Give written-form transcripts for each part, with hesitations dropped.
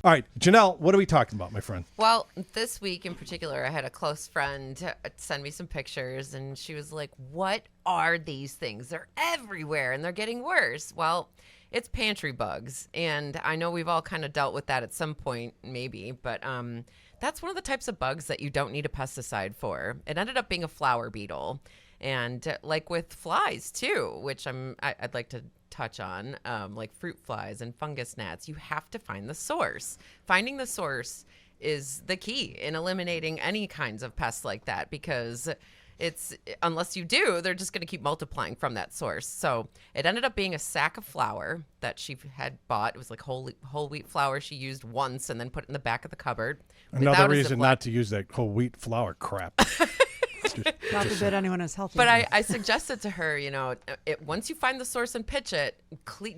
All right, Janelle, what are we talking about, my friend? Well, this week in particular, I had a close friend send me some pictures, and she was like, what are these things? They're everywhere, and they're getting worse. Well, it's pantry bugs, and I know we've all kind of dealt with that at some point, maybe, but that's one of the types of bugs that you don't need a pesticide for. It ended up being a flower beetle, and like with flies, too, which I'd like to touch on, like fruit flies and fungus gnats, you have to find the source. Finding the source is the key in eliminating any kinds of pests like that, because unless you do, they're just going to keep multiplying from that source. So it ended up being a sack of flour that she had bought. It was like whole wheat flour she used once and then put it in the back of the cupboard. Another reason not to use that whole wheat flour crap. God forbid anyone is healthy. But I suggested to her, once you find the source and pitch it,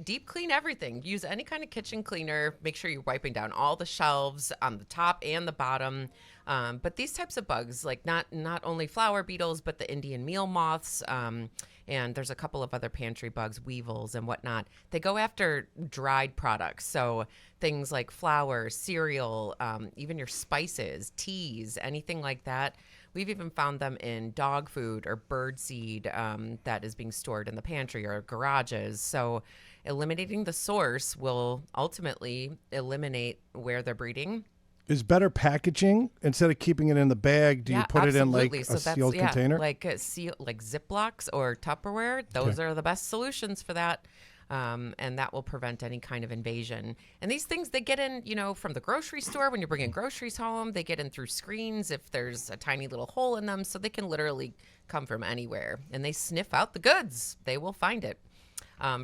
deep clean everything. Use any kind of kitchen cleaner. Make sure you're wiping down all the shelves on the top and the bottom. But these types of bugs, like not only flower beetles, but the Indian meal moths, and there's a couple of other pantry bugs, weevils and whatnot. They go after dried products. So things like flour, cereal, even your spices, teas, anything like that. We've even found them in dog food or bird seed that is being stored in the pantry or garages. So eliminating the source will ultimately eliminate where they're breeding. Is better packaging instead of keeping it in the bag? Do you put absolutely. it in like a sealed container? Like Ziplocs or Tupperware. Those are the best solutions for that. And that will prevent any kind of invasion. And these things, they get in, from the grocery store when you're bringing groceries home. They get in through screens if there's a tiny little hole in them. So they can literally come from anywhere. And they sniff out the goods. They will find it.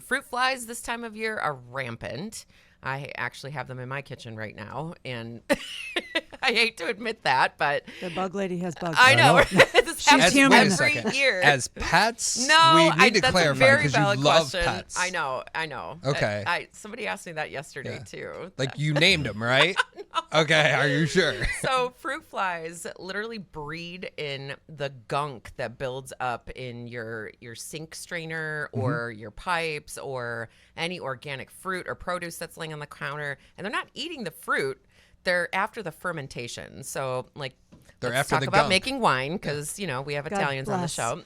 Fruit flies this time of year are rampant. I actually have them in my kitchen right now, and I hate to admit that, but the bug lady has bugs. I know. This happens human. every year. As pets, no, we need to that's clarify a very because you valid love question. pets. I know. Okay. Somebody asked me that yesterday too. Like you named them, right? No. Okay. Are you sure? So fruit flies literally breed in the gunk that builds up in your sink strainer or your pipes or any organic fruit or produce that's laying on the counter, and they're not eating the fruit. They're after the fermentation. So, they're let's after talk the about gunk. making wine because, we have Italians on the show.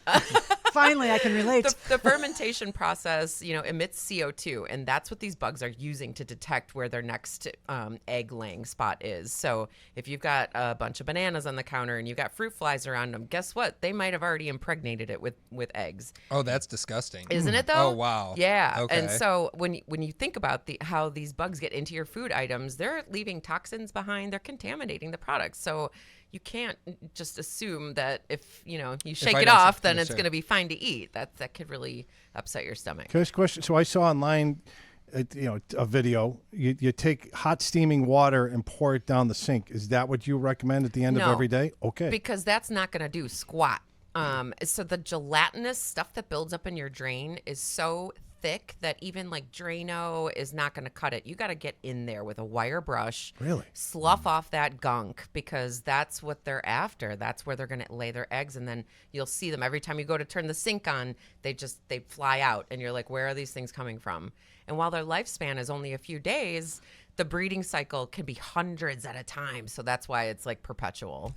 Finally, I can relate. The fermentation process, emits CO2, and that's what these bugs are using to detect where their next egg-laying spot is. So if you've got a bunch of bananas on the counter and you've got fruit flies around them, guess what? They might have already impregnated it with eggs. Oh, that's disgusting. Isn't it, though? Oh, wow. Yeah. Okay. And so when you think about how these bugs get into your food items, they're leaving toxins behind. They're contaminating the products. So you can't just assume that if you shake it off, then it's going to be fine to eat. That could really upset your stomach. Can I ask a question? So I saw online, a video. You take hot steaming water and pour it down the sink. Is that what you recommend at the end of every day? Okay. Because that's not going to do squat. So the gelatinous stuff that builds up in your drain is so thick that even like Drano is not going to cut it. You got to get in there with a wire brush. Really? Slough off that gunk because that's what they're after. That's where they're going to lay their eggs, and then you'll see them every time you go to turn the sink on. They fly out, and you're like, where are these things coming from? And while their lifespan is only a few days, the breeding cycle can be hundreds at a time. So that's why it's like perpetual.